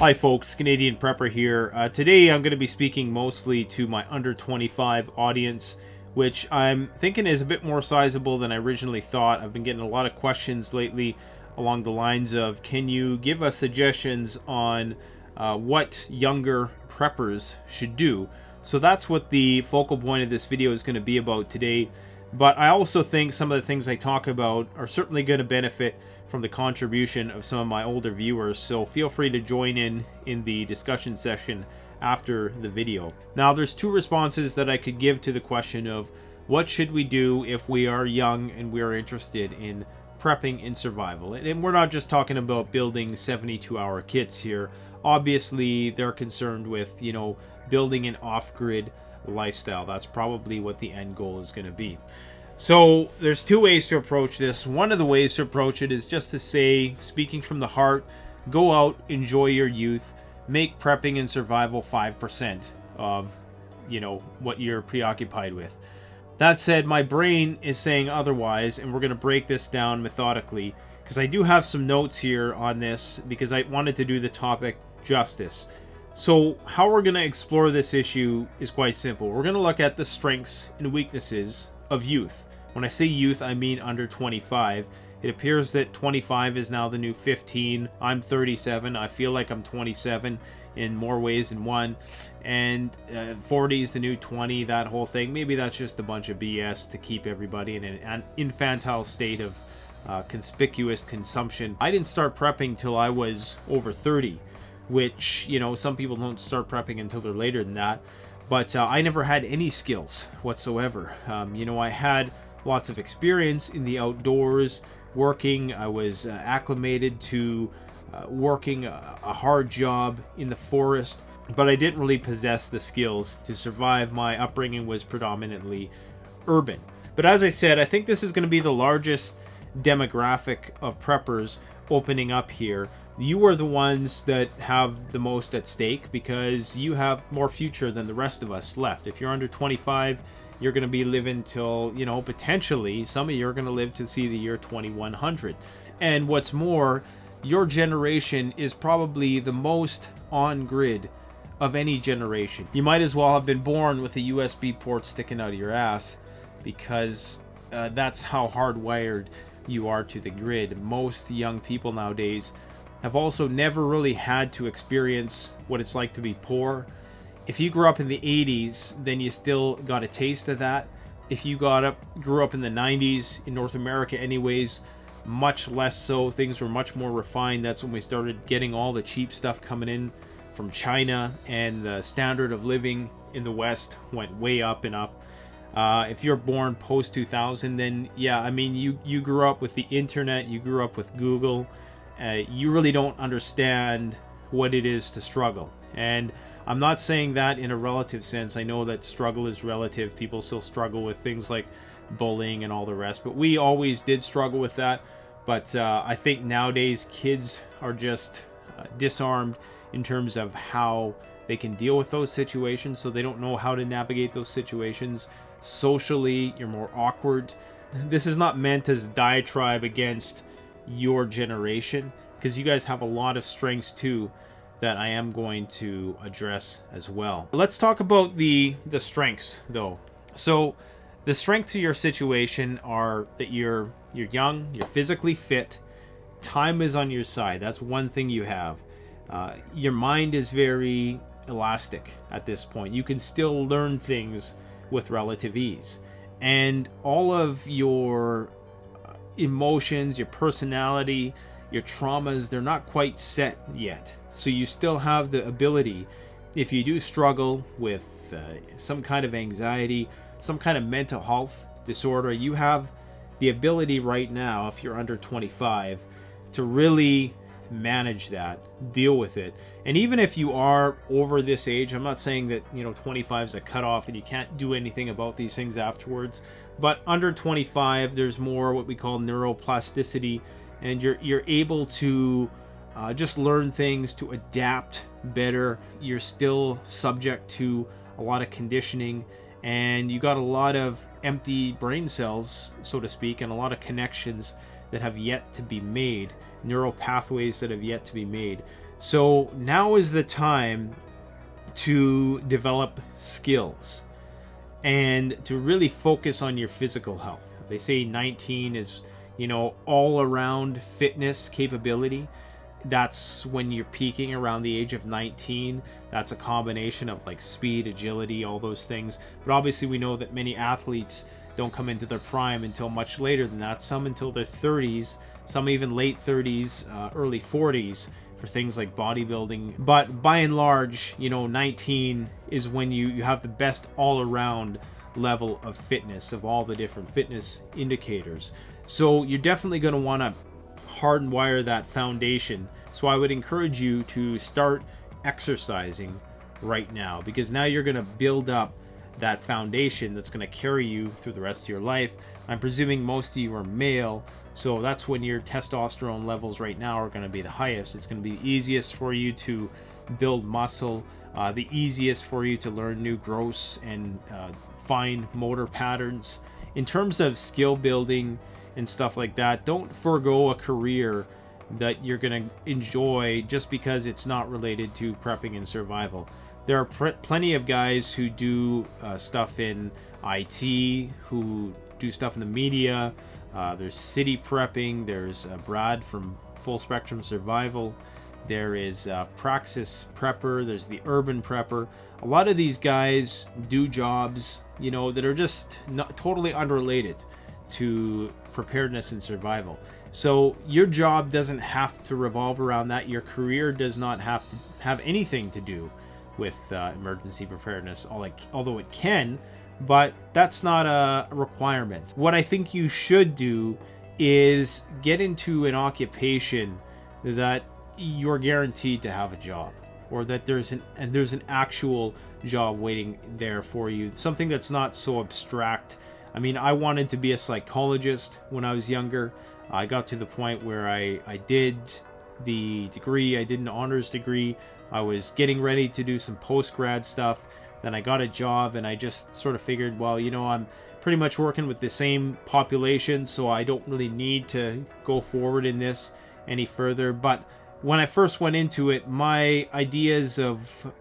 Hi folks, Canadian Prepper here. Today I'm going to be speaking mostly to my under 25 audience, which I'm thinking is a bit more sizable than I originally thought. I've been getting a lot of questions lately along the lines of, can you give us suggestions on what younger preppers should do? So that's what the focal point of this video is going to be about today. But I also think some of the things I talk about are certainly going to benefit from the contribution of some of my older viewers, so feel free to join in the discussion session after the video. Now, there's two responses that I could give to the question of what should we do if we are young and we are interested in prepping in survival. And we're not just talking about building 72-hour kits here. Obviously, they're concerned with, building an off-grid lifestyle. That's probably what the end goal is going to be. So there's two ways to approach this. One of the ways to approach it is just to say, speaking from the heart, go out, enjoy your youth, make prepping and survival 5% of, what you're preoccupied with. That said, my brain is saying otherwise, and we're going to break this down methodically, because I do have some notes here on this, because I wanted to do the topic justice. So how we're going to explore this issue is quite simple. We're going to look at the strengths and weaknesses of youth. When I say youth, I mean under 25. It appears that 25 is now the new 15. I'm 37. I feel like I'm 27 in more ways than one. And 40 is the new 20, that whole thing. Maybe that's just a bunch of BS to keep everybody in an infantile state of conspicuous consumption. I didn't start prepping till I was over 30, which, some people don't start prepping until they're later than that. But I never had any skills whatsoever. I had lots of experience in the outdoors, working. I was acclimated to working a hard job in the forest, but I didn't really possess the skills to survive. My upbringing was predominantly urban. But as I said, I think this is going to be the largest demographic of preppers opening up here. You are the ones that have the most at stake because you have more future than the rest of us left. If you're under 25, you're going to be living till, potentially, some of you are going to live to see the year 2100. And what's more, your generation is probably the most on-grid of any generation. You might as well have been born with a USB port sticking out of your ass, because that's how hardwired you are to the grid. Most young people nowadays have also never really had to experience what it's like to be poor. If you grew up in the 80s, then you still got a taste of that. If you grew up in the 90s, in North America anyways, much less so. Things were much more refined. That's when we started getting all the cheap stuff coming in from China, and the standard of living in the West went way up and up. If you're born post 2000, then yeah, you grew up with the internet, you grew up with Google. You really don't understand what it is to struggle. And I'm not saying that in a relative sense. I know that struggle is relative. People still struggle with things like bullying and all the rest, but we always did struggle with that. But I think nowadays kids are just disarmed in terms of how they can deal with those situations, so they don't know how to navigate those situations. Socially, you're more awkward. This is not meant as a diatribe against your generation, because you guys have a lot of strengths too that I am going to address as well. Let's talk about the strengths though. So the strengths to your situation are that you're young, you're physically fit, time is on your side. That's one thing you have. Your mind is very elastic at this point. You can still learn things with relative ease, and all of your emotions, your personality, your traumas, they're not quite set yet. So you still have the ability, if you do struggle with some kind of anxiety, some kind of mental health disorder, you have the ability right now, if you're under 25, to really manage that, deal with it. And even if you are over this age, I'm not saying that 25 is a cutoff and you can't do anything about these things afterwards, but under 25 there's more what we call neuroplasticity, and you're able to just learn things, to adapt better. You're still subject to a lot of conditioning, and you got a lot of empty brain cells, so to speak, and a lot of connections that have yet to be made, neural pathways that have yet to be made. So now is the time to develop skills and to really focus on your physical health. They say 19 is, all around fitness capability. That's when you're peaking around the age of 19. That's a combination of like speed, agility, all those things. But obviously we know that many athletes don't come into their prime until much later than that. Some until their 30s, some even late 30s, early 40s for things like bodybuilding. But by and large, 19 is when you have the best all-around level of fitness of all the different fitness indicators. So you're definitely going to want to hardwire that foundation. So I would encourage you to start exercising right now, because now you're going to build up that foundation that's going to carry you through the rest of your life. I'm presuming most of you are male, so that's when your testosterone levels right now are going to be the highest. It's going to be the easiest for you to build muscle, the easiest for you to learn new gross and fine motor patterns. In terms of skill building and stuff like that, don't forego a career that you're going to enjoy just because it's not related to prepping and survival. There are plenty of guys who do stuff in IT, who do stuff in the media. There's city prepping. There's Brad from Full Spectrum Survival. There is Praxis Prepper. There's the Urban Prepper. A lot of these guys do jobs, that are just not totally unrelated to preparedness and survival. So your job doesn't have to revolve around that. Your career does not have to have anything to do with emergency preparedness, although it can, but that's not a requirement. What I think you should do is get into an occupation that you're guaranteed to have a job, or that there's an actual job waiting there for you, something that's not so abstract. I mean, I wanted to be a psychologist when I was younger. I got to the point where I did the degree. I did an honors degree. I was getting ready to do some post-grad stuff. Then I got a job, and I just sort of figured, well, I'm pretty much working with the same population, so I don't really need to go forward in this any further. But when I first went into it, my ideas of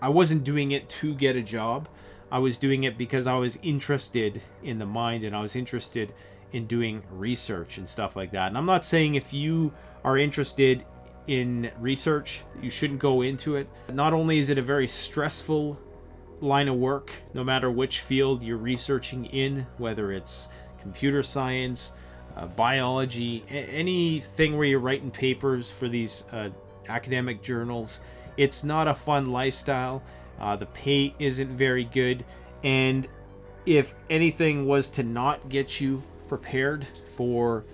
I wasn't doing it to get a job. I was doing it because I was interested in the mind, and I was interested in doing research and stuff like that. And I'm not saying if you are interested in research, you shouldn't go into it. Not only is it a very stressful line of work, no matter which field you're researching in, whether it's computer science, biology, anything where you're writing papers for these academic journals, it's not a fun lifestyle. The pay isn't very good, and if anything was to not get you prepared for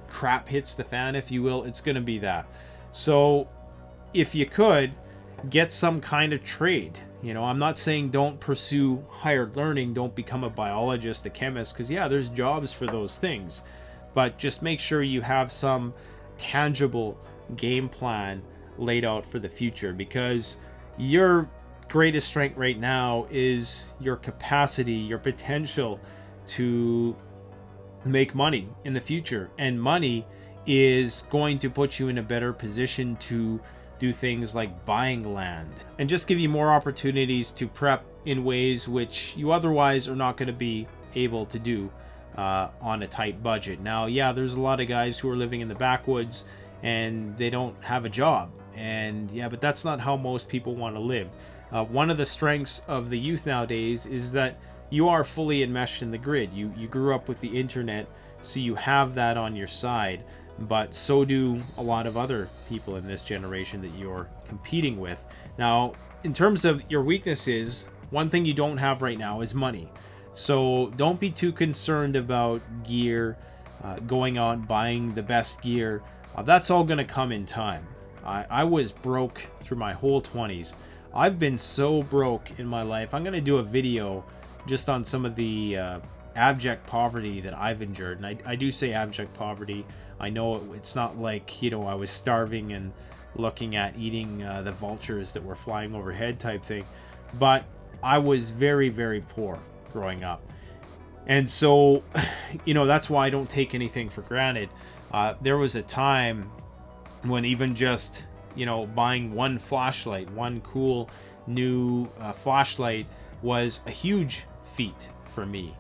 crap hits the fan, if you will, it's going to be that. So if you could get some kind of trade, I'm not saying don't pursue higher learning, don't become a biologist, a chemist, because there's jobs for those things, but just make sure you have some tangible game plan laid out for the future, because your greatest strength right now is your capacity, your potential to make money in the future, and money is going to put you in a better position to do things like buying land and just give you more opportunities to prep in ways which you otherwise are not going to be able to do on a tight budget. Now, there's a lot of guys who are living in the backwoods and they don't have a job, and but that's not how most people want to live. One of the strengths of the youth nowadays is that you are fully enmeshed in the grid. You grew up with the internet, so you have that on your side, but so do a lot of other people in this generation that you're competing with. Now, in terms of your weaknesses, one thing you don't have right now is money. So don't be too concerned about gear, going out and buying the best gear. That's all going to come in time. I was broke through my whole 20s. I've been so broke in my life. I'm going to do a video just on some of the abject poverty that I've endured. And I do say abject poverty. I know it's not like, I was starving and looking at eating the vultures that were flying overhead type thing. But I was very, very poor growing up. And so, that's why I don't take anything for granted. There was a time when even just you know, buying one flashlight, one cool new flashlight was a huge feat for me.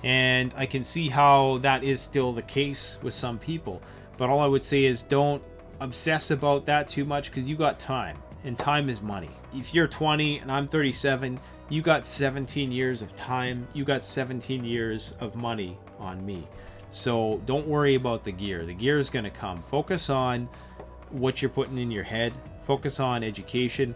And I can see how that is still the case with some people. But all I would say is don't obsess about that too much, because you got time, and time is money. If you're 20 and I'm 37, you got 17 years of time, you got 17 years of money on me. So don't worry about the gear. The gear is going to come. Focus on what you're putting in your head. Focus on education.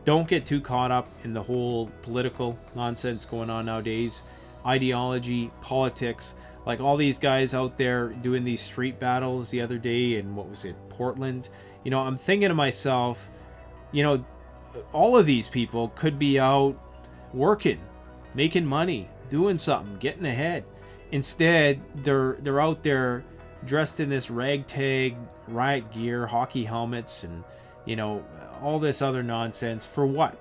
Don't get too caught up in the whole political nonsense going on nowadays. Ideology, politics, like all these guys out there doing these street battles the other day in, what was it, Portland. You know, I'm thinking to myself, you know, all of these people could be out working, making money, doing something, getting ahead. Instead, they're out there dressed in this ragtag riot gear, hockey helmets, and, you know, all this other nonsense. For what?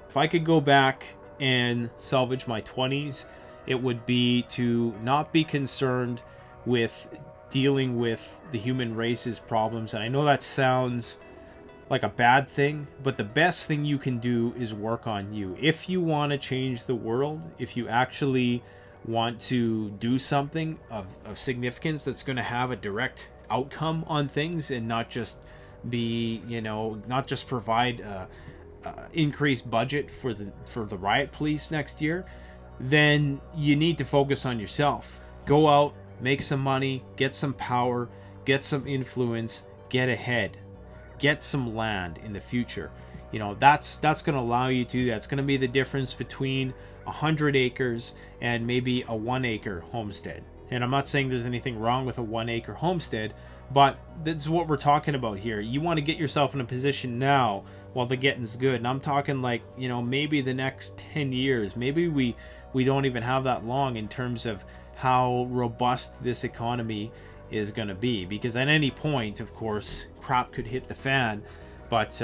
If I could go back and salvage my 20s, it would be to not be concerned with dealing with the human race's problems. And I know that sounds like a bad thing, but the best thing you can do is work on you. If you want to change the world, if you actually want to do something of significance that's going to have a direct outcome on things, and not just be, you know, not just provide increased budget for the riot police next year, then you need to focus on yourself. Go out, make some money, get some power, get some influence, get ahead, get some land in the future. You know, that's going to allow you to. That's going to be the difference between 100 acres and maybe a 1 acre homestead. And I'm not saying there's anything wrong with a 1 acre homestead, but that's what we're talking about here. You want to get yourself in a position now while the getting's good. And I'm talking like, you know, maybe the next 10 years. Maybe we don't even have that long in terms of how robust this economy is going to be. Because at any point, of course, crap could hit the fan. But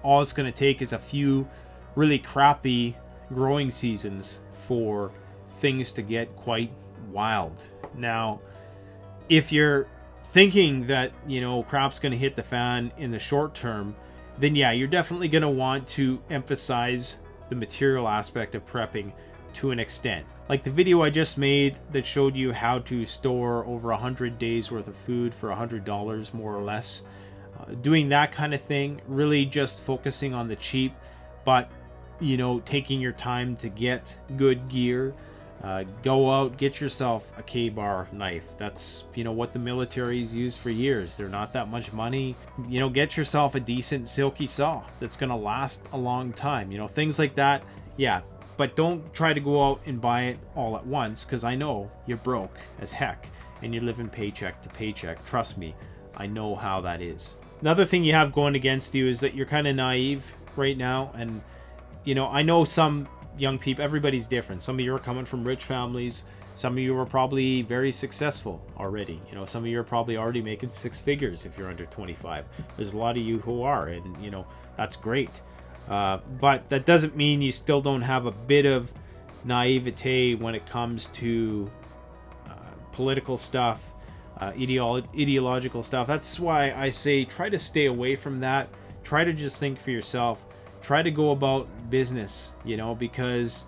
all it's going to take is a few really crappy growing seasons for things to get quite wild. Now, if you're thinking that, you know, crap's going to hit the fan in the short term, then yeah, you're definitely going to want to emphasize the material aspect of prepping to an extent. Like the video I just made that showed you how to store over 100 days worth of food for $100 more or less. Doing that kind of thing, really just focusing on the cheap, but, you know, taking your time to get good gear. Go out, get yourself a K-bar knife. That's, you know, what the military's used for years. They're not that much money. You know, get yourself a decent Silky Saw that's going to last a long time. You know, things like that. Yeah, but don't try to go out and buy it all at once, because I know you're broke as heck and you're living paycheck to paycheck. Trust me, I know how that is. Another thing you have going against you is that you're kind of naive right now. And, you know, I know some young people, everybody's different. Some of you are coming from rich families. Some of you are probably very successful already. You know, some of you are probably already making 6 figures if you're under 25. There's a lot of you who are, and, you know, that's great. But that doesn't mean you still don't have a bit of naivete when it comes to political stuff, ideological stuff. That's why I say try to stay away from that. Try to just think for yourself. Try to go about business, you know, because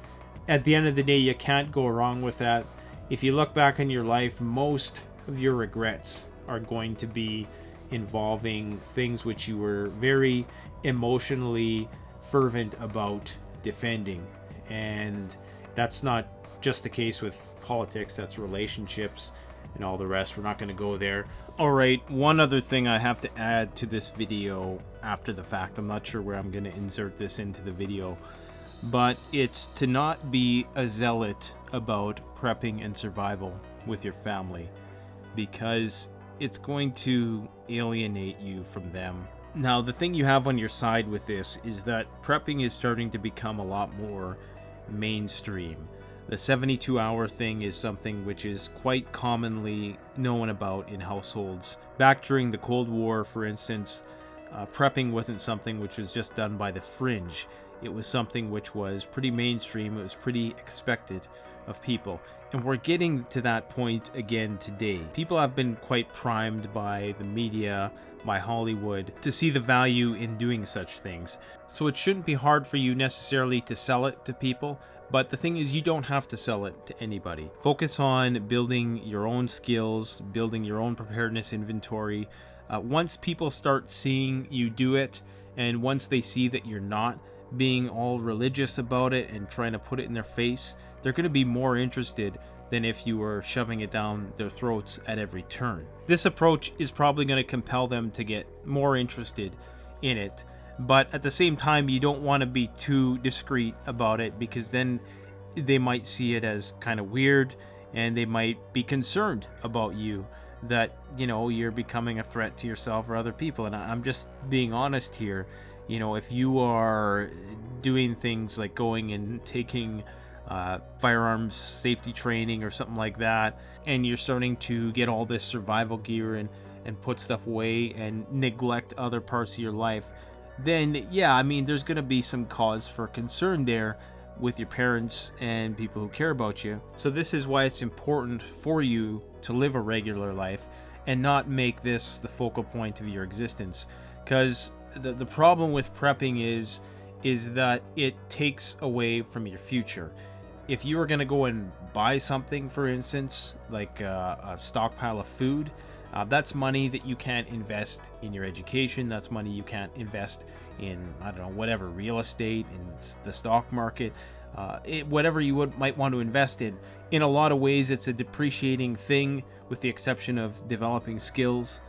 at the end of the day, you can't go wrong with that. If you look back on your life, most of your regrets are going to be involving things which you were very emotionally fervent about defending. And that's not just the case with politics, that's relationships and all the rest. We're not going to go there. All right, one other thing I have to add to this video after the fact. I'm not sure where I'm going to insert this into the video, but it's to not be a zealot about prepping and survival with your family, because it's going to alienate you from them. Now, the thing you have on your side with this is that prepping is starting to become a lot more mainstream. The 72-hour thing is something which is quite commonly known about in households. Back during the Cold War, for instance, prepping wasn't something which was just done by the fringe. It was something which was pretty mainstream. It was pretty expected of people. And we're getting to that point again today. People have been quite primed by the media, by Hollywood, to see the value in doing such things. So it shouldn't be hard for you necessarily to sell it to people, but the thing is, you don't have to sell it to anybody. Focus on building your own skills, building your own preparedness inventory. Once people start seeing you do it, and once they see that you're not being all religious about it and trying to put it in their face, they're going to be more interested than if you were shoving it down their throats at every turn. This approach is probably going to compel them to get more interested in it, but at the same time, you don't want to be too discreet about it, because then they might see it as kind of weird, and they might be concerned about you, that, you know, you're becoming a threat to yourself or other people. And I'm just being honest here. You know, if you are doing things like going and taking firearms safety training or something like that, and you're starting to get all this survival gear and put stuff away and neglect other parts of your life, then yeah, I mean, there's going to be some cause for concern there with your parents and people who care about you. So this is why it's important for you to live a regular life and not make this the focal point of your existence. Because the problem with prepping is that it takes away from your future. If you are going to go and buy something, for instance, like a stockpile of food, that's money that you can't invest in your education. That's money you can't invest in, I don't know, whatever, real estate, in the stock market, whatever you might want to invest in. In a lot of ways, it's a depreciating thing, with the exception of developing skills.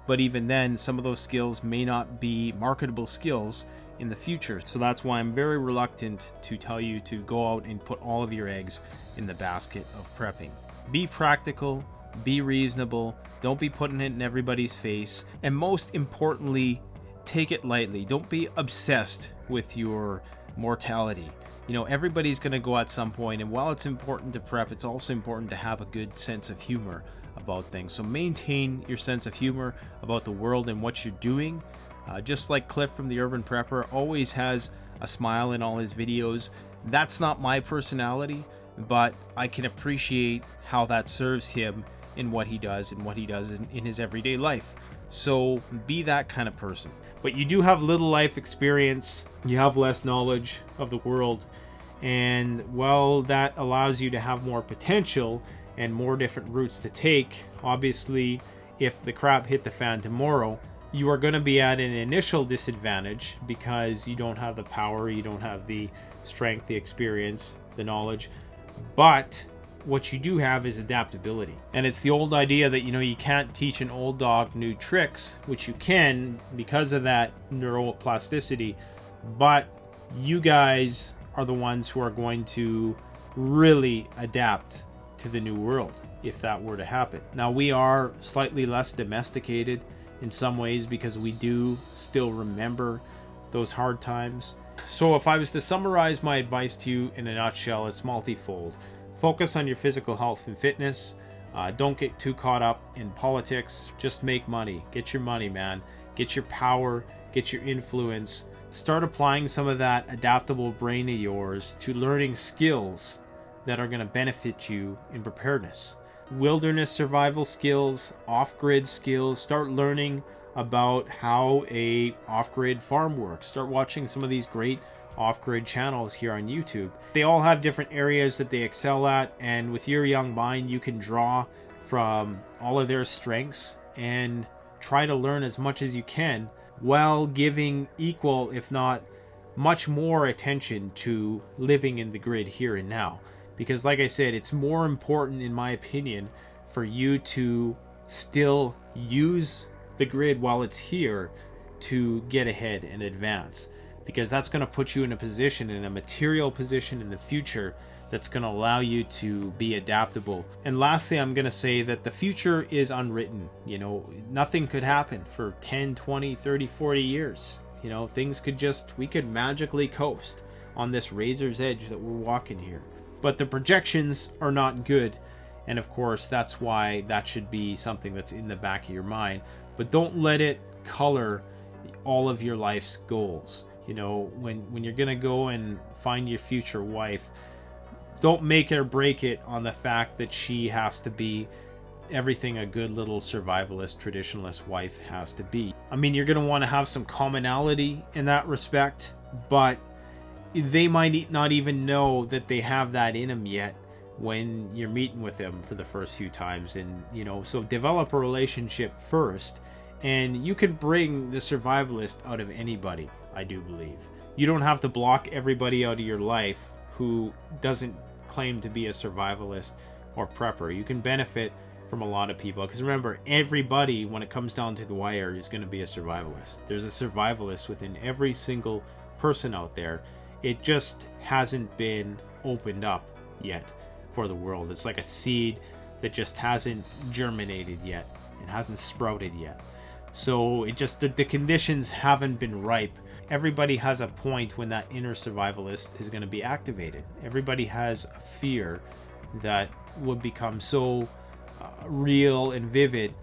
But even then, some of those skills may not be marketable skills in the future. So that's why I'm very reluctant to tell you to go out and put all of your eggs in the basket of prepping. Be practical, be reasonable, don't be putting it in everybody's face, and most importantly, take it lightly. Don't be obsessed with your mortality. You know, everybody's going to go at some point, and while it's important to prep, it's also important to have a good sense of humor about things. So maintain your sense of humor about the world and what you're doing. Just like Cliff from the Urban Prepper always has a smile in all his videos. That's not my personality, but I can appreciate how that serves him in what he does and what he does in his everyday life. So be that kind of person. But you do have little life experience, you have less knowledge of the world, and well, that allows you to have more potential and more different routes to take. Obviously, if the crap hit the fan tomorrow, you are going to be at an initial disadvantage because you don't have the power, you don't have the strength, the experience, the knowledge. But what you do have is adaptability. And it's the old idea that, you know, you can't teach an old dog new tricks, which you can because of that neuroplasticity. But you guys are the ones who are going to really adapt to the new world if that were to happen. Now, we are slightly less domesticated in some ways because we do still remember those hard times. So if I was to summarize my advice to you in a nutshell, it's multifold. Focus on your physical health and fitness. Don't get too caught up in politics. Just make money. Get your money, man. Get your power. Get your influence. Start applying some of that adaptable brain of yours to learning skills that are going to benefit you in preparedness. Wilderness survival skills, off-grid skills. Start learning about how a off-grid farm works. Start watching some of these great off-grid channels here on YouTube. They all have different areas that they excel at, and with your young mind, you can draw from all of their strengths and try to learn as much as you can while giving equal, if not much more, attention to living in the grid here and now. Because like I said, it's more important, in my opinion, for you to still use the grid while it's here to get ahead and advance. Because that's going to put you in a position, in a material position in the future, that's going to allow you to be adaptable. And lastly, I'm going to say that the future is unwritten. You know, nothing could happen for 10, 20, 30, 40 years. You know, things could we could magically coast on this razor's edge that we're walking here. But the projections are not good. And of course, that's why that should be something that's in the back of your mind. But don't let it color all of your life's goals. You know, when you're going to go and find your future wife, don't make it or break it on the fact that she has to be everything a good little survivalist, traditionalist wife has to be. I mean, you're going to want to have some commonality in that respect, but they might not even know that they have that in them yet when you're meeting with them for the first few times. And, you know, so develop a relationship first, and you can bring the survivalist out of anybody, I do believe. You don't have to block everybody out of your life who doesn't claim to be a survivalist or prepper. You can benefit from a lot of people, because remember, everybody, when it comes down to the wire, is going to be a survivalist. There's a survivalist within every single person out there. It just hasn't been opened up yet for the world. It's like a seed that just hasn't germinated yet. It hasn't sprouted yet. So it just, the conditions haven't been ripe. Everybody has a point when that inner survivalist is going to be activated. Everybody has a fear that would become so real and vivid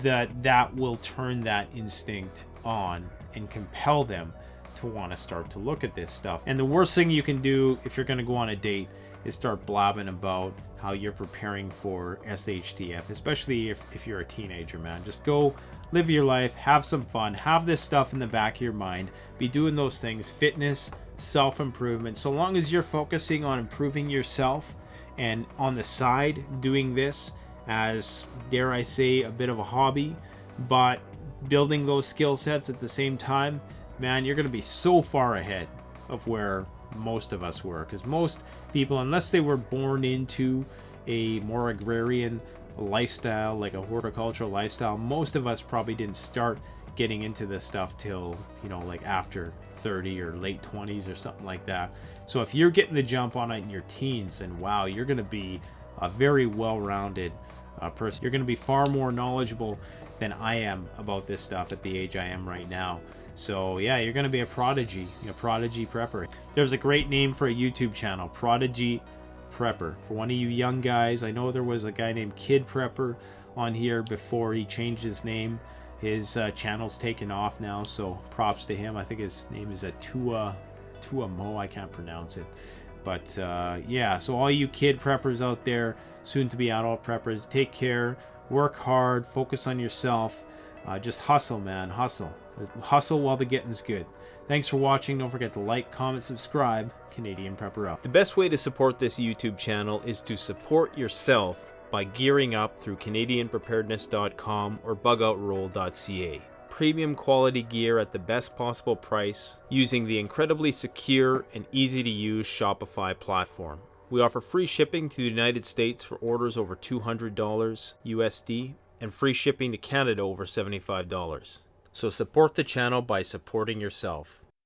that will turn that instinct on and compel them to want to start to look at this stuff. And the worst thing you can do if you're going to go on a date is start blabbing about how you're preparing for SHTF, especially if you're a teenager, man. Just go live your life, have some fun, have this stuff in the back of your mind, be doing those things, fitness, self-improvement. So long as you're focusing on improving yourself and on the side doing this as, dare I say, a bit of a hobby, but building those skill sets at the same time, man, you're going to be so far ahead of where most of us were. Because most people, unless they were born into a more agrarian lifestyle, like a horticultural lifestyle, most of us probably didn't start getting into this stuff till, you know, like after 30 or late 20s or something like that. So if you're getting the jump on it in your teens, then wow, you're going to be a very well-rounded person. You're going to be far more knowledgeable than I am about this stuff at the age I am right now. So yeah, you're going to be a prodigy prepper. There's a great name for a YouTube channel, Prodigy Prepper. For one of you young guys, I know there was a guy named Kid Prepper on here before he changed his name. His channel's taken off now, so props to him. I think his name is Tua Mo, I can't pronounce it. But yeah, so all you kid preppers out there, soon to be adult preppers, take care, work hard, focus on yourself, just hustle, man, hustle while the getting's good. Thanks for watching. Don't forget to like, comment, subscribe. Canadian Prepper out. The best way to support this YouTube channel is to support yourself by gearing up through CanadianPreparedness.com or BugoutRoll.ca. Premium quality gear at the best possible price using the incredibly secure and easy to use Shopify platform. We offer free shipping to the United States for orders over $200 USD and free shipping to Canada over $75. So support the channel by supporting yourself.